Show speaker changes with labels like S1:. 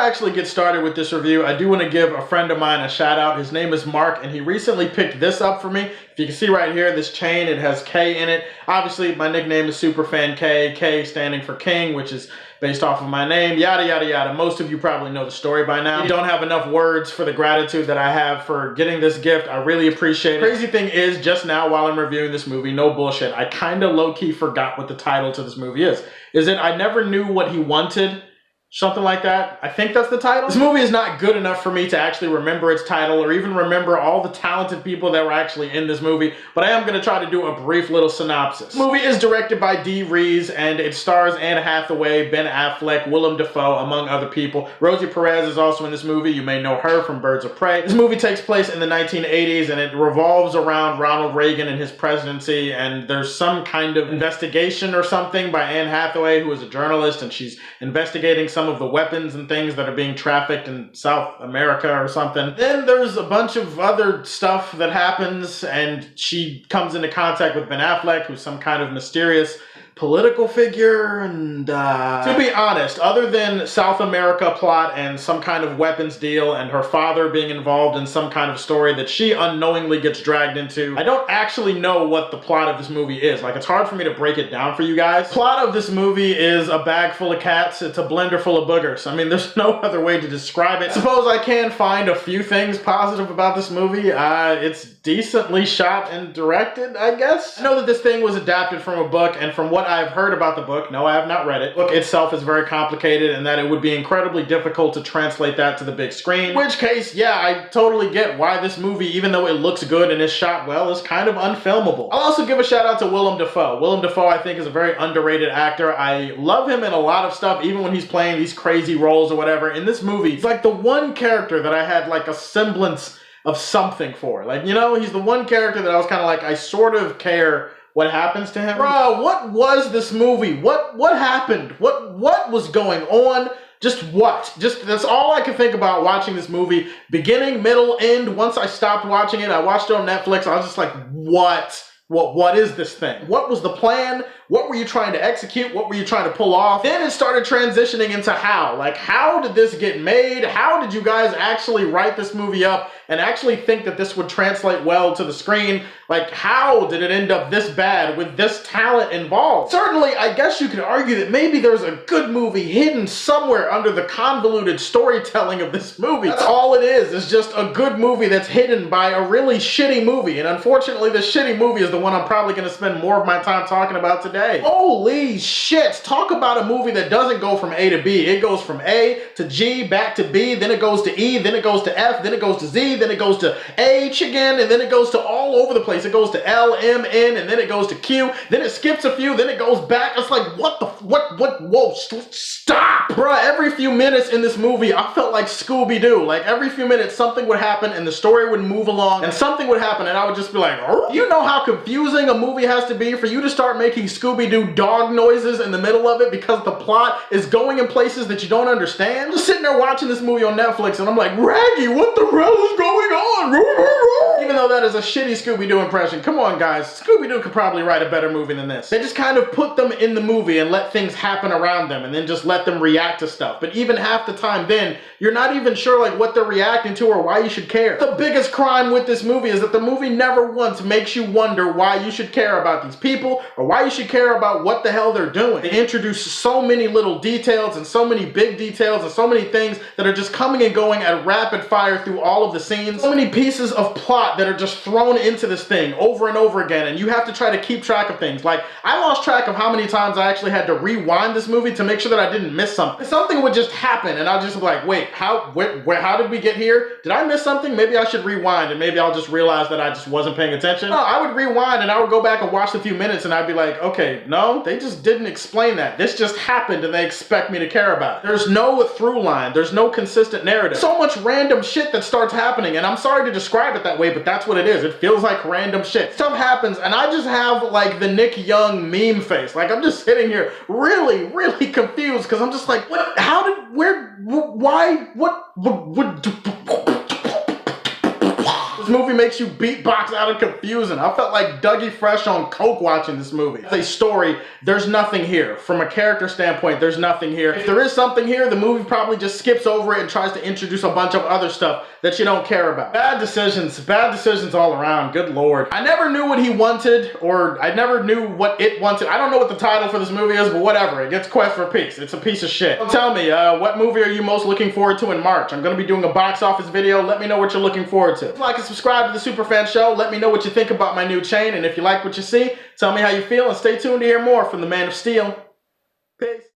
S1: I actually get started with this review, I do want to give a friend of mine a shout out. His name is Mark, and he recently picked this up for me. If you can see right here, this chain, it has K in it. Obviously, my nickname is Superfan K, K standing for King, which is based off of my name, yada, yada, yada. Most of you probably know the story by now. I don't have enough words for the gratitude that I have for getting this gift. I really appreciate it. Crazy thing is, just now while I'm reviewing this movie, no bullshit, I kind of low-key forgot what the title to this movie is. Is it I Never Knew What He Wanted? Something like that. I think that's the title. This movie is not good enough for me to actually remember its title or even remember all the talented people that were actually in this movie, but I am going to try to do a brief little synopsis. This movie is directed by Dee Rees, and it stars Anne Hathaway, Ben Affleck, Willem Dafoe, among other people. Rosie Perez is also in this movie. You may know her from Birds of Prey. This movie takes place in the 1980s, and it revolves around Ronald Reagan and his presidency, and there's some kind of investigation or something by Anne Hathaway, who is a journalist, and she's investigating some of the weapons and things that are being trafficked in South America or something. Then there's a bunch of other stuff that happens, and she comes into contact with Ben Affleck, who's some kind of mysterious political figure, and to be honest, other than South America plot and some kind of weapons deal and her father being involved in some kind of story that she unknowingly gets dragged into, I don't actually know what the plot of this movie is. Like, it's hard for me to break it down for you guys. The plot of this movie is a bag full of cats. It's a blender full of boogers. I mean, there's no other way to describe it. I suppose I can find a few things positive about this movie. It's decently shot and directed, I guess. I know that this thing was adapted from a book, and from what I've heard about the book, no, I have not read it. The book itself is very complicated, and that it would be incredibly difficult to translate that to the big screen. In which case, yeah, I totally get why this movie, even though it looks good and is shot well, is kind of unfilmable. I'll also give a shout out to Willem Dafoe. Willem Dafoe, I think, is a very underrated actor. I love him in a lot of stuff, even when he's playing these crazy roles or whatever. In this movie, he's like the one character that I had like a semblance of something for. Like, you know, he's the one character that I was kind of like, I sort of care what happens to him. Bro, what was this movie? What happened? What was going on? Just what? Just, that's all I could think about watching this movie. Beginning, middle, end. Once I stopped watching it, I watched it on Netflix. I was just like, what? What is this thing? What was the plan? What were you trying to execute? What were you trying to pull off? Then it started transitioning into how. Like, how did this get made? How did you guys actually write this movie up and actually think that this would translate well to the screen? Like, how did it end up this bad with this talent involved? Certainly, I guess you could argue that maybe there's a good movie hidden somewhere under the convoluted storytelling of this movie. That's all it is just a good movie that's hidden by a really shitty movie. And unfortunately, the shitty movie is the one I'm probably going to spend more of my time talking about today. Holy shit! Talk about a movie that doesn't go from A to B. It goes from A to G, back to B, then it goes to E, then it goes to F, then it goes to Z, then it goes to H again, and then it goes to all over the place. It goes to L, M, N, and then it goes to Q, then it skips a few, then it goes back. It's like, whoa, stop! Bruh, every few minutes in this movie, I felt like Scooby-Doo. Like, every few minutes, something would happen, and the story would move along, and something would happen, and I would just be like, oh. You know how confusing a movie has to be for you to start making Scooby-Doo dog noises in the middle of it because the plot is going in places that you don't understand? I'm just sitting there watching this movie on Netflix, and I'm like, Raggy, what the hell is going on? Even though that is a shitty Scooby-Doo impression, come on guys, Scooby-Doo could probably write a better movie than this. They just kind of put them in the movie and let things happen around them and then just let them react to stuff. But even half the time then, you're not even sure like what they're reacting to or why you should care. The biggest crime with this movie is that the movie never once makes you wonder why you should care about these people or why you should care about what the hell they're doing. They introduce so many little details and so many big details and so many things that are just coming and going at rapid fire through all of the scenes. So many pieces of plot that are just thrown into this thing over and over again, and you have to try to keep track of things. Like, I lost track of how many times I actually had to rewind this movie to make sure that I didn't miss something. Something would just happen and I'd just be like, wait, how did we get here? Did I miss something? Maybe I should rewind and maybe I'll just realize that I just wasn't paying attention. No, I would rewind and I would go back and watch a few minutes and I'd be like, okay, no, they just didn't explain that. This just happened and they expect me to care about it. There's no through line. There's no consistent narrative. So much random shit that starts happening, and I'm sorry to describe it that way, but that's what it is. It feels like random shit. Stuff happens and I just have like the Nick Young meme face. Like, I'm just sitting here really, really confused because I'm just like, what, how did, where, why, what, this movie makes you beatbox out of confusion. I felt like Dougie Fresh on coke watching this movie. As a story, there's nothing here. From a character standpoint, there's nothing here. If there is something here, the movie probably just skips over it and tries to introduce a bunch of other stuff that you don't care about. Bad decisions all around, good lord. I never knew what he wanted, or I never knew what it wanted. I don't know what the title for this movie is, but whatever. It gets Quest for Peace. It's a piece of shit. So tell me, what movie are you most looking forward to in March? I'm gonna be doing a box office video. Let me know what you're looking forward to. Like and subscribe to the Superfan Show. Let me know what you think about my new chain, and if you like what you see, tell me how you feel, and stay tuned to hear more from the Man of Steel. Peace.